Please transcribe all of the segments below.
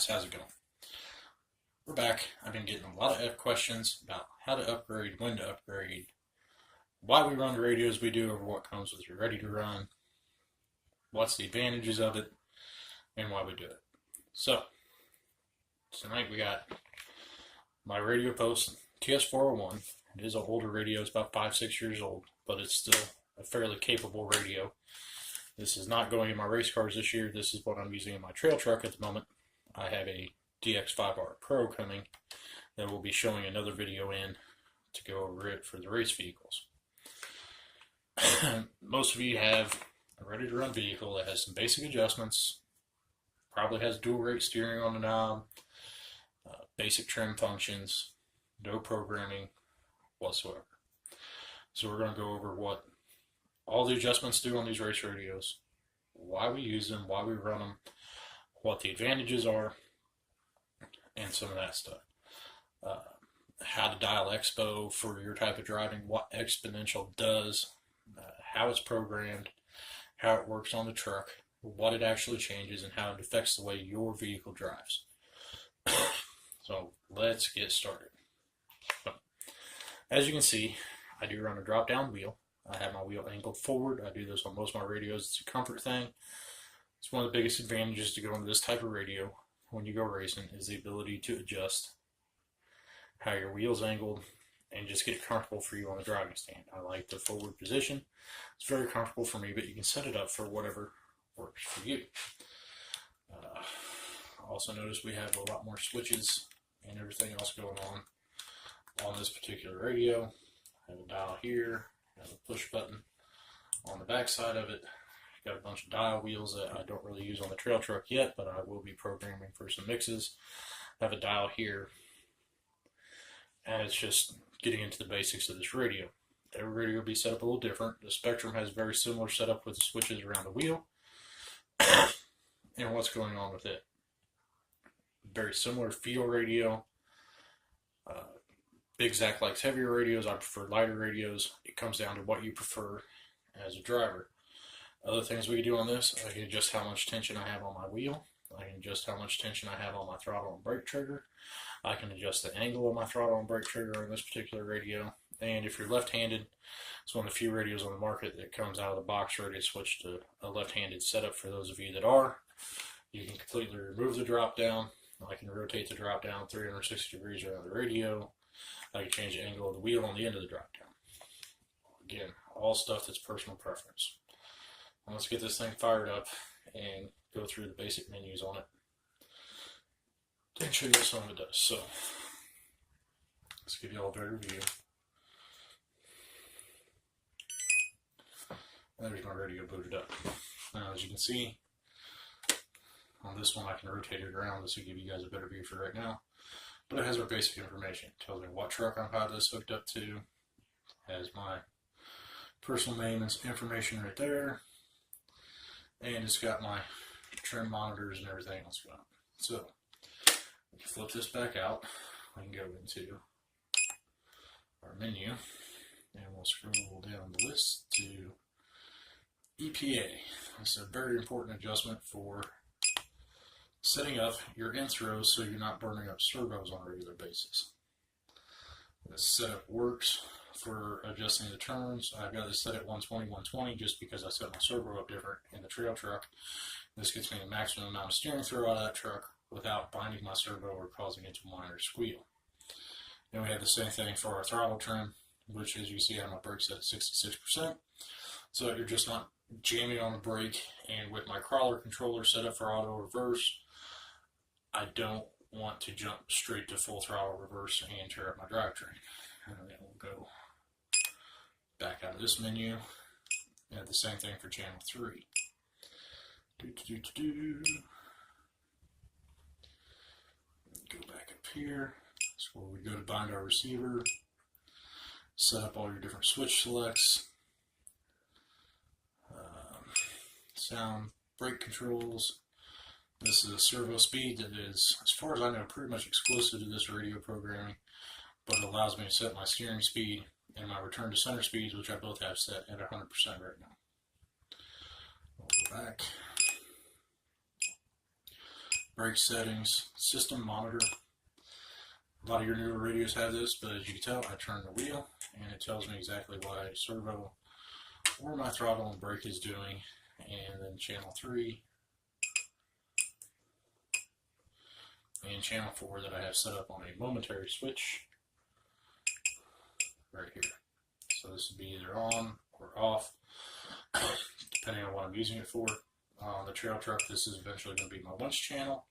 guys, how's it going? We're back. I've been getting a lot of questions about how to upgrade, when to upgrade, why we run the radios we do over what comes with your ready to run, what's the advantages of it, and why we do it. So, tonight we got my Radio Post TS401. It is an older radio, it's about 5-6 years old, but it's still a fairly capable radio. This is not going in my race cars this year. This is what I'm using in my trail truck at the moment. I have a DX5R Pro coming that we'll be showing another video in to go over it for the race vehicles. Most of you have a ready to run vehicle that has some basic adjustments, probably has dual rate steering on the knob, basic trim functions, no programming whatsoever. So we're going to go over what all the adjustments do on these race radios, why we use them, why we run them, what the advantages are, and some of that stuff. How to dial Expo for your type of driving, what Exponential does, how it's programmed, how it works on the truck, what it actually changes, and how it affects the way your vehicle drives. So let's get started. So, as you can see, I do run a drop-down wheel. I have my wheel angled forward. I do this on most of my radios. It's a comfort thing. It's one of the biggest advantages to going to this type of radio when you go racing is the ability to adjust how your wheel's angled and just get comfortable for you on the driving stand. I like the forward position. It's very comfortable for me, but you can set it up for whatever works for you. Also notice we have a lot more switches and everything else going on this particular radio. I have a dial here. I have a push button on the back side of it. Got a bunch of dial wheels that I don't really use on the trail truck yet, but I will be programming for some mixes. I have a dial here, and it's just getting into the basics of this radio. Every radio will be set up a little different. The Spektrum has very similar setup with the switches around the wheel and what's going on with it. Very similar feel radio. Big Zach likes heavier radios. I prefer lighter radios. It comes down to what you prefer as a driver. Other things we can do on this, I can adjust how much tension I have on my wheel. I can adjust how much tension I have on my throttle and brake trigger. I can adjust the angle of my throttle and brake trigger on this particular radio. And if you're left-handed, it's one of the few radios on the market that comes out of the box ready to switch to a left-handed setup for those of you that are. You can completely remove the drop-down. I can rotate the drop-down 360 degrees around the radio. I can change the angle of the wheel on the end of the drop-down. Again, all stuff that's personal preference. Let's get this thing fired up and go through the basic menus on it and show you what some of it does. So, let's give you all a better view. There's my radio booted up. Now, as you can see, on this one I can rotate it around. This will give you guys a better view for right now. But it has our basic information. It tells me what truck I've got this hooked up to. It has my personal name and some information right there. And it's got my trim monitors and everything else going on. So, we can flip this back out. We can go into our menu. And we'll scroll down the list to EPA. This is a very important adjustment for setting up your in-throws so you're not burning up servos on a regular basis. This setup works for adjusting the turns. I've got this set at 120, 120 just because I set my servo up different in the trail truck. This gets me the maximum amount of steering throw out of that truck without binding my servo or causing it to whine or squeal. Then we have the same thing for our throttle trim, which as you see I have my brake set at 66%. So you're just not jamming on the brake, and with my crawler controller set up for auto reverse, I don't want to jump straight to full throttle reverse and tear up my drivetrain. And then we'll go back out of this menu and the same thing for channel 3. Go back up here. That's where we go to bind our receiver, set up all your different switch selects, sound, brake controls. This is a servo speed that is, as far as I know, pretty much exclusive to this radio programming, but it allows me to set my steering speed and my return to center speeds, which I both have set at 100% right now. We'll go back. brake settings, system monitor. A lot of your newer radios have this, but as you can tell, I turn the wheel and it tells me exactly what servo or my throttle and brake is doing. And then channel 3 and channel 4 that I have set up on a momentary switch right here. So this would be either on or off, depending on what I'm using it for. On the trail truck, this is eventually going to be my once channel,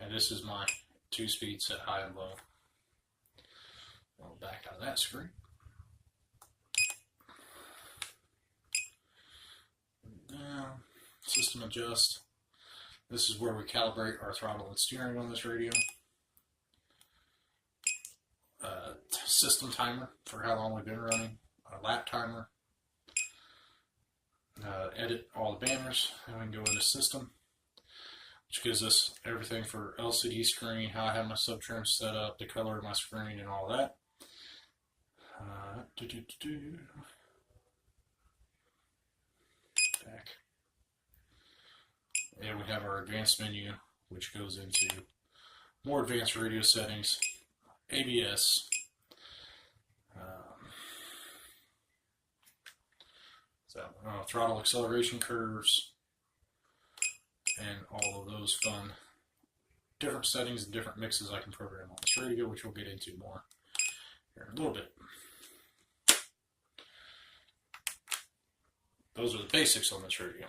and this is my 2-speed set high and low. I'll back out of that screen. Down, system adjust. This is where we calibrate our throttle and steering on this radio. System timer for how long we've been running. A lap timer. Edit all the banners, and we can go into system, which gives us everything for LCD screen, how I have my sub-trim set up, the color of my screen, and all that. Back. And we have our advanced menu, which goes into more advanced radio settings, ABS, throttle acceleration curves, and all of those fun different settings and different mixes I can program on this radio, which we'll get into more here in a little bit. Those are the basics on this radio.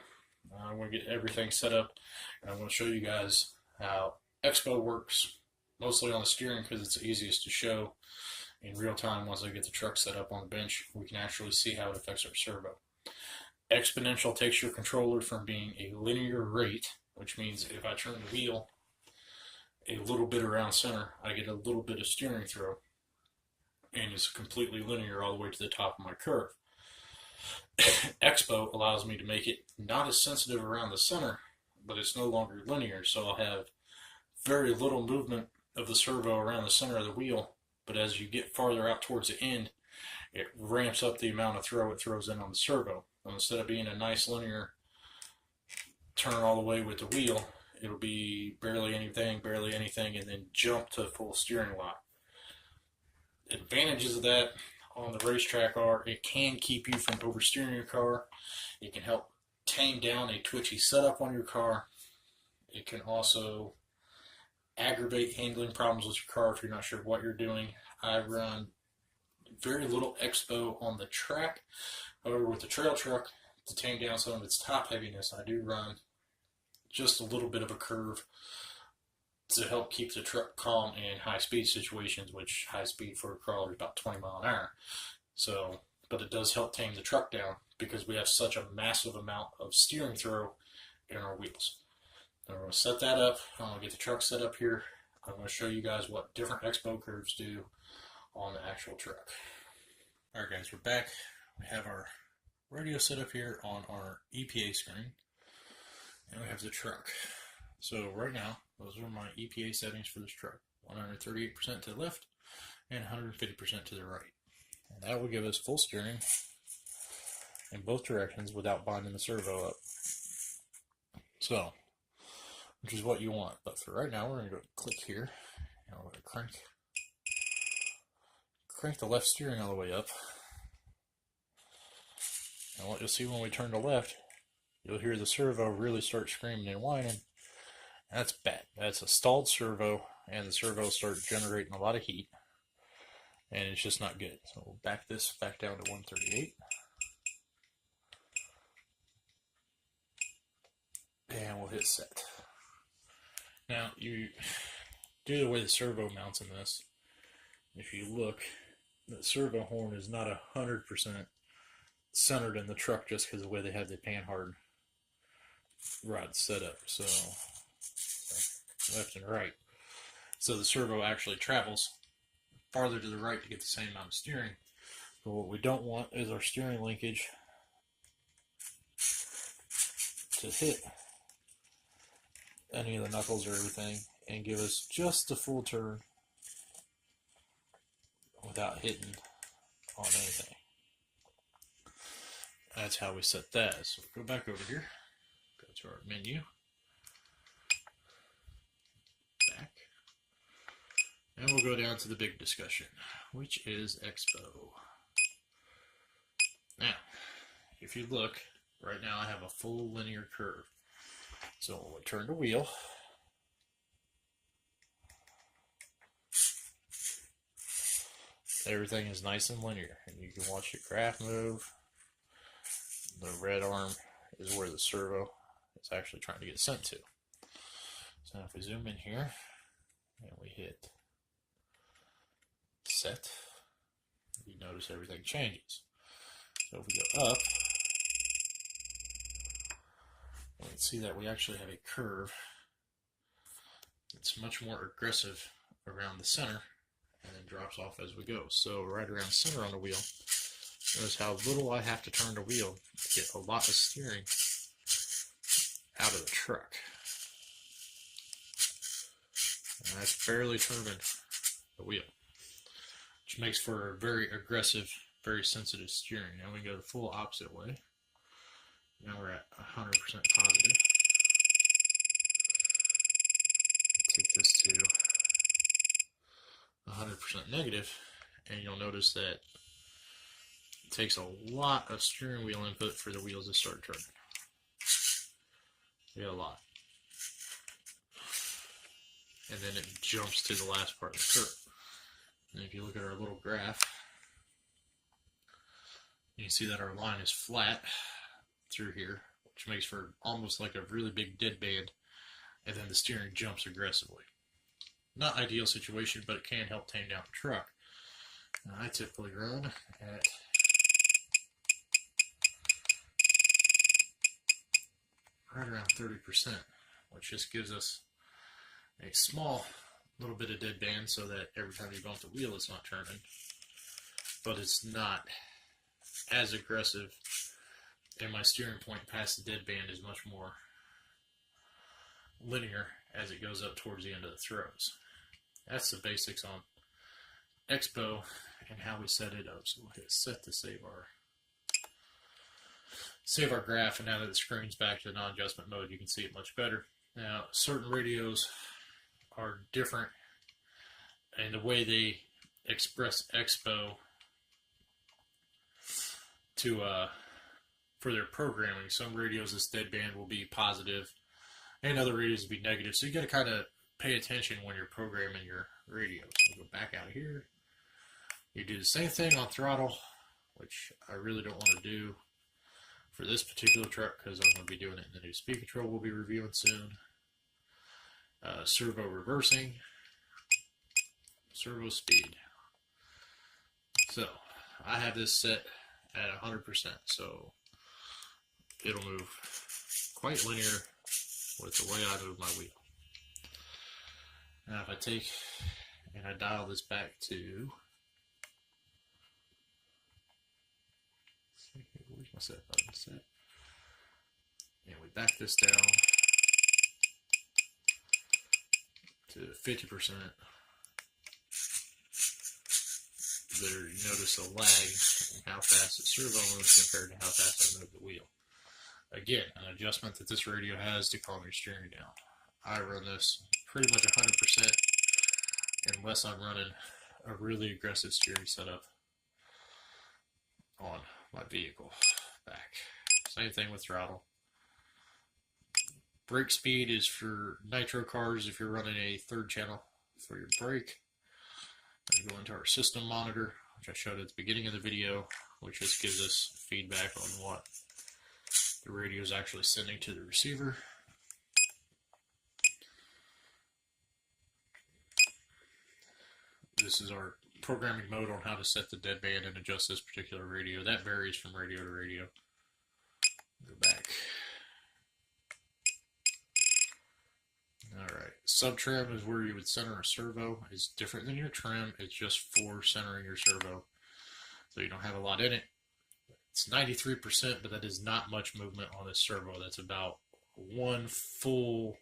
I'm going to get everything set up, and I'm going to show you guys how Expo works, mostly on the steering because it's the easiest to show in real time. Once I get the truck set up on the bench, we can actually see how it affects our servo. Exponential takes your controller from being a linear rate, which means if I turn the wheel a little bit around center, I get a little bit of steering throw, and it's completely linear all the way to the top of my curve. Expo allows me to make it not as sensitive around the center, but it's no longer linear, so I'll have very little movement of the servo around the center of the wheel, but as you get farther out towards the end, it ramps up the amount of throw it throws in on the servo. So instead of being a nice linear turn all the way with the wheel, it'll be barely anything, and then jump to full steering lock. Advantages of that on the racetrack are it can keep you from oversteering your car. It can help tame down a twitchy setup on your car. It can also aggravate handling problems with your car if you're not sure what you're doing. I run very little Expo on the track. However, with the trail truck, to tame down some of its top heaviness, I do run just a little bit of a curve to help keep the truck calm in high-speed situations, which high speed for a crawler is about 20 miles an hour. So, but it does help tame the truck down because we have such a massive amount of steering throw in our wheels. Now we're going to set that up. I'm going to get the truck set up here. I'm going to show you guys what different Expo curves do on the actual truck. Alright guys, we're back. We have our radio set up here on our EPA screen, and we have the truck. So right now, those are my EPA settings for this truck. 138% to the left and 150% to the right. And that will give us full steering in both directions without binding the servo up. So, which is what you want. But for right now, we're going to go click here, and we're going to crank the left steering all the way up. And what you'll see when we turn to left, you'll hear the servo really start screaming and whining. That's bad. That's a stalled servo, and the servo starts generating a lot of heat, and it's just not good. So we'll back this back down to 138. And we'll hit set. Now, you do the way the servo mounts in this. If you look, the servo horn is not 100% centered in the truck just because of the way they have the panhard rod set up. So left and right. So the servo actually travels farther to the right to get the same amount of steering. But what we don't want is our steering linkage to hit any of the knuckles or everything and give us just a full turn without hitting on anything. That's how we set that. So go back over here, go to our menu, And we'll go down to the big discussion, which is Expo. Now, if you look, right now I have a full linear curve. So we'll turn the wheel. Everything is nice and linear, and you can watch the graph move. The red arm is where the servo is actually trying to get sent to. So if we zoom in here, and we hit set, you notice everything changes. So if we go up, we can see that we actually have a curve that's much more aggressive around the center and then drops off as we go. So right around center on the wheel, notice how little I have to turn the wheel to get a lot of steering out of the truck. And that's barely turning the wheel, which makes for a very aggressive, very sensitive steering. Now we go the full opposite way. Now we're at 100% positive. Take this to 100% negative, and you'll notice that it takes a lot of steering wheel input for the wheels to start turning. Yeah, a lot. And then it jumps to the last part of the curve. And if you look at our little graph, you can see that our line is flat through here, which makes for almost like a really big dead band, and then the steering jumps aggressively. Not ideal situation, but it can help tame down the truck. Now, I typically run at right around 30%, which just gives us a small little bit of dead band so that every time you bump the wheel it's not turning, but it's not as aggressive, and my steering point past the dead band is much more linear as it goes up towards the end of the throws. That's the basics on Expo and how we set it up. So we'll hit set to save our graph, and now that the screen's back to the non-adjustment mode, you can see it much better. Now, certain radios are different in the way they express Expo to for their programming. Some radios, this deadband will be positive, and other radios will be negative. So you got to kind of pay attention when you're programming your radio. So we'll go back out here. You do the same thing on throttle, which I really don't want to do for this particular truck because I'm going to be doing it in the new speed control we'll be reviewing soon. Servo reversing, servo speed. So I have this set at 100%, so it'll move quite linear with the way I move my wheel. Now if I take and I dial this back to, where's my set button set? And we back this down to 50%. There you notice a lag in how fast the servo moves compared to how fast I move the wheel. Again, an adjustment that this radio has to calm your steering down. I run this pretty much 100% unless I'm running a really aggressive steering setup on my vehicle back. Same thing with throttle. Brake speed is for nitro cars if you're running a third channel for your brake. I go into our system monitor, which I showed at the beginning of the video, which just gives us feedback on what the radio is actually sending to the receiver. This is our programming mode on how to set the deadband and adjust this particular radio. That varies from radio to radio. Go back. Alright, sub-trim is where you would center a servo. It's different than your trim. It's just for centering your servo, so you don't have a lot in it. It's 93%, but that is not much movement on this servo. That's about one full,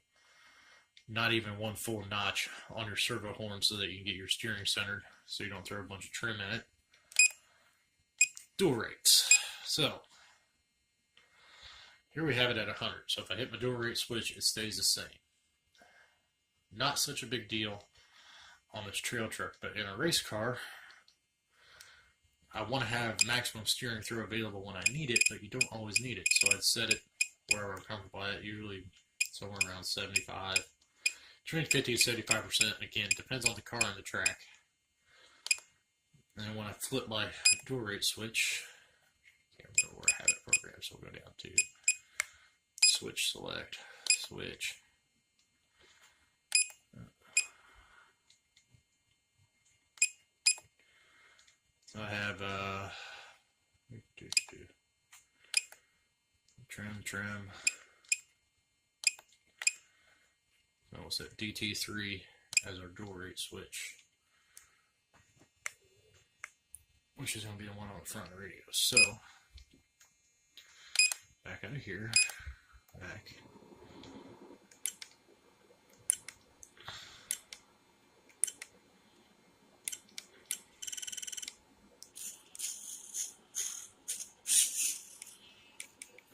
not even one full notch on your servo horn so that you can get your steering centered so you don't throw a bunch of trim in it. Dual rates. So, here we have it at 100. So if I hit my dual rate switch, it stays the same. Not such a big deal on this trail truck. But in a race car, I want to have maximum steering throw available when I need it, but you don't always need it. So I'd set it wherever I'm comfortable at, usually somewhere around 75, between 50 and 75%. Again, depends on the car and the track. And then when I flip my dual rate switch, I can't remember where I have it programmed, so we'll go down to switch select, switch. So I have trim. So we'll set DT3 as our dual rate switch, which is going to be the one on the front of the radio. So back out of here, back.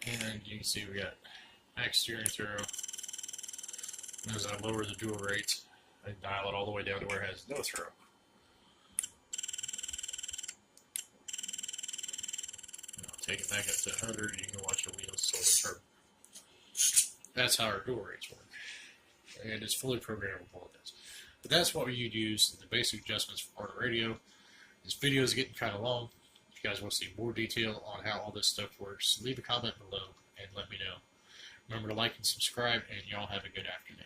And you can see we got max steering throw. And as I lower the dual rates, I dial it all the way down to where it has no throw. Take it back up to 100, you can watch the wheels slowly turn. That's how our dual rates work. And it's fully programmable. But that's what we use, the basic adjustments for our radio. This video is getting kind of long. If you guys want to see more detail on how all this stuff works, leave a comment below and let me know. Remember to like and subscribe, and y'all have a good afternoon.